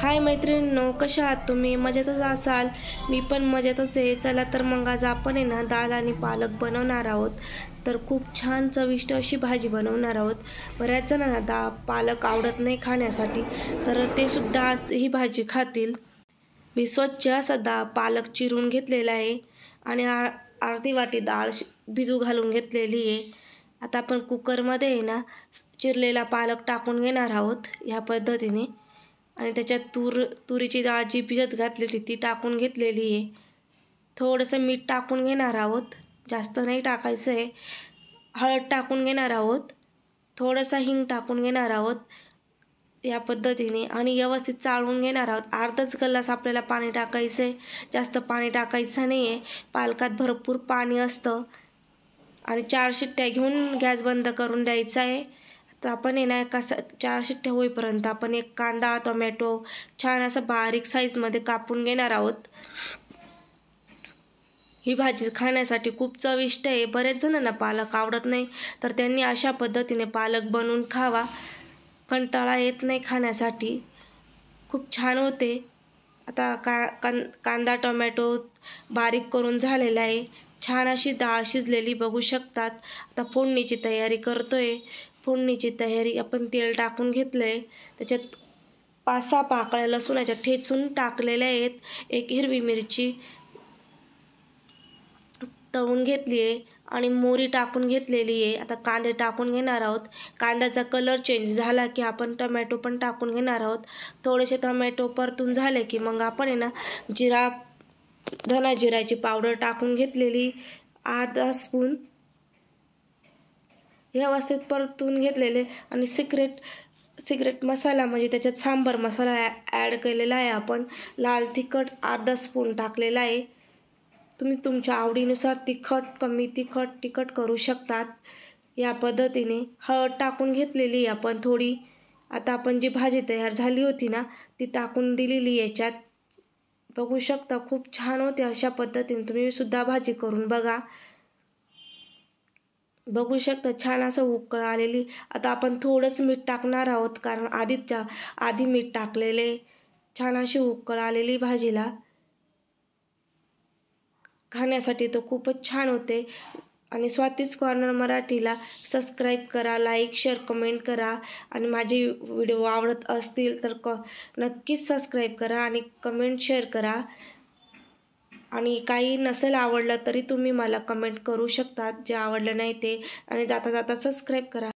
हाय मैत्रिणींनो, कशा आहात तुम्ही? मजेतच असाल? मी पण मजेतच आहे. चला तर मग आज आपण आहे ना दाल आणि पालक बनवणार आहोत. तर खूप छान चविष्ट अशी भाजी बनवणार आहोत. बऱ्याच जणांना पालक आवडत नाही खाण्यासाठी, तर ते सुद्धा आज ही भाजी खातील. मी स्वच्छ असा पालक चिरून घेतलेला आहे आणि अर्धी वाटी डाळ भिजू घालून घेतलेली आहे. आता आपण कुकरमध्ये आहे ना चिरलेला पालक टाकून घेणार आहोत ह्या पद्धतीने. आणि त्याच्यात तुरीची डाळ जी भिजत घातली होती ती टाकून घेतलेली आहे. थोडंसं मीठ टाकून घेणार आहोत, जास्त नाही टाकायचं आहे. हळद टाकून घेणार आहोत, थोडंसं हिंग टाकून घेणार आहोत या पद्धतीने आणि व्यवस्थित चाळून घेणार आहोत. अर्धाच ग्लास आपल्याला पाणी टाकायचं आहे, जास्त पाणी टाकायचं नाही आहे. पालकात भरपूर पाणी असतं. आणि 4 शिट्ट्या घेऊन गॅस बंद करून द्यायचा आहे. तर आपण आहे ना 4 शिट्ट्या होईपर्यंत आपण एक कांदा, टोमॅटो छान असं बारीक साईजमध्ये कापून घेणार आहोत. ही भाजी खाण्यासाठी खूप चविष्ट आहे. बरेच जणांना पालक आवडत नाही, तर त्यांनी अशा पद्धतीने पालक बनवून खावा. कंटाळा येत नाही खाण्यासाठी, खूप छान होते. आता कांदा टोमॅटो बारीक करून झालेला आहे. छान अशी डाळ शिजलेली बघू शकतात. आता फोडणीची तयारी करतोय. फोडणीची तयारी आपण तेल टाकून घेतलं आहे. त्याच्यात 5-6 पाकळ्या लसूणाच्या ठेचून टाकलेल्या आहेत. एक हिरवी मिरची तळून घेतली आहे आणि मोहरी टाकून घेतलेली आहे. आता कांदे टाकून घेणार आहोत. कांद्याचा कलर चेंज झाला की आपण टोमॅटो पण टाकून घेणार आहोत. थोडेसे टोमॅटो परतून झाले की मग आपण आहे ना धना जिऱ्याची पावडर टाकून घेतलेली अर्धा स्पून व्यवस्थित परतून घेतलेले आणि सिक्रेट मसाला म्हणजे त्याच्यात सांबार मसाला ॲड केलेला आहे. आपण लाल तिखट अर्धा स्पून टाकलेला आहे. तुम्ही तुमच्या आवडीनुसार कमी तिखट करू शकतात. या पद्धतीने हळद टाकून घेतलेली आहे आपण थोडी. आता आपण जी भाजी तयार झाली होती ना ती टाकून दिलेली याच्यात. बघू शकता खूप छान होते. अशा पद्धतीने तुम्ही सुद्धा भाजी करून बघा. बघू शकता छान असं उकळ आलेली. आता आपण थोडंसं मीठ टाकणार आहोत, कारण आधी मीठ टाकलेले. छान अशी उकळ आलेली भाजीला. खाण्यासाठी तो खूपच छान होते. आणि स्वातीच कॉर्नर मराठीला सबस्क्राईब करा, लाईक शेअर कमेंट करा. आणि माझे व्हिडिओ आवडत असतील तर नक्कीच सबस्क्राईब करा आणि कमेंट शेअर करा. आणि काही नसेल आवडलं तरी तुम्ही मला कमेंट करू शकतात, जे आवडलं नाही ते. आणि जाता जाता सबस्क्राईब करा.